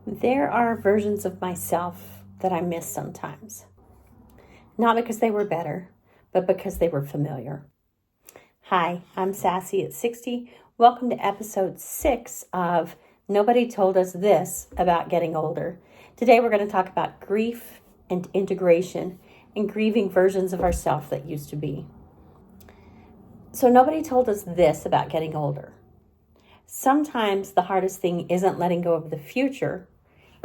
There are versions of myself that I miss sometimes. Not because they were better, but because they were familiar. Hi, I'm Sassy at 60. Welcome to episode 6 of Nobody Told Us This About Getting Older. Today we're going to talk about grief and integration and grieving versions of ourselves that used to be. So nobody told us this about getting older. Sometimes the hardest thing isn't letting go of the future,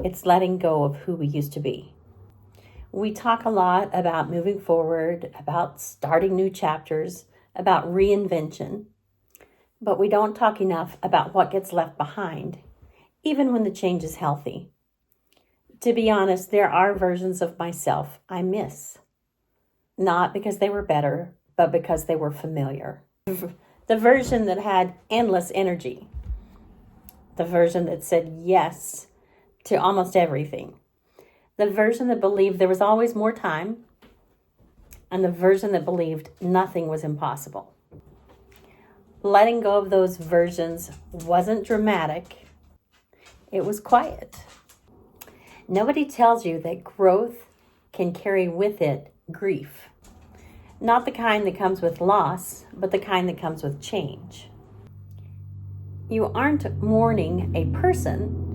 it's letting go of who we used to be. We talk a lot about moving forward, about starting new chapters, about reinvention, but we don't talk enough about what gets left behind, even when the change is healthy. To be honest, there are versions of myself I miss. Not because they were better, but because they were familiar. The version that had endless energy. The version that said yes to almost everything. The version that believed there was always more time. And the version that believed nothing was impossible. Letting go of those versions wasn't dramatic. It was quiet. Nobody tells you that growth can carry with it grief. Not the kind that comes with loss, but the kind that comes with change. You aren't mourning a person,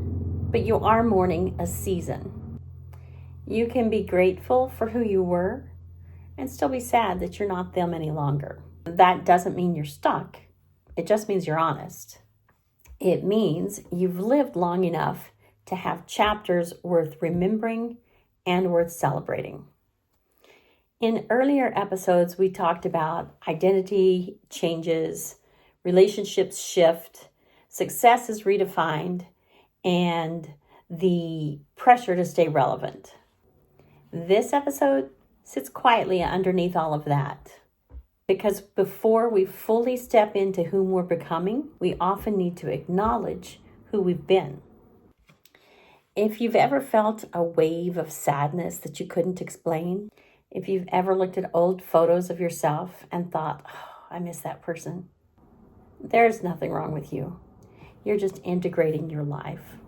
but you are mourning a season. You can be grateful for who you were and still be sad that you're not them any longer. That doesn't mean you're stuck. It just means you're honest. It means you've lived long enough to have chapters worth remembering and worth celebrating. In earlier episodes, we talked about identity changes, relationships shift, success is redefined, and the pressure to stay relevant. This episode sits quietly underneath all of that. Because before we fully step into whom we're becoming, we often need to acknowledge who we've been. If you've ever felt a wave of sadness that you couldn't explain, if you've ever looked at old photos of yourself and thought, oh, I miss that person, there's nothing wrong with you. You're just integrating your life.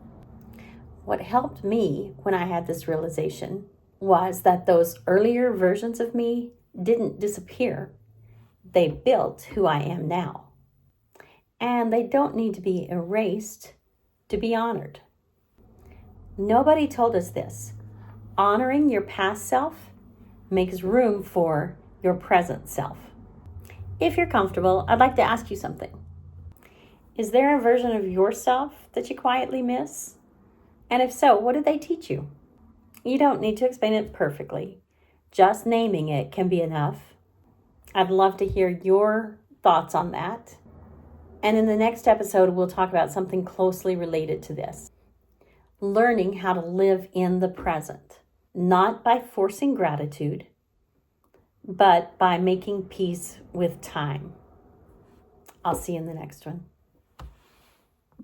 What helped me when I had this realization was that those earlier versions of me didn't disappear. They built who I am now. And they don't need to be erased to be honored. Nobody told us this. Honoring your past self makes room for your present self. If you're comfortable, I'd like to ask you something. Is there a version of yourself that you quietly miss? And if so, what did they teach you? You don't need to explain it perfectly. Just naming it can be enough. I'd love to hear your thoughts on that. And in the next episode, we'll talk about something closely related to this. Learning how to live in the present. Not by forcing gratitude, but by making peace with time. I'll see you in the next one.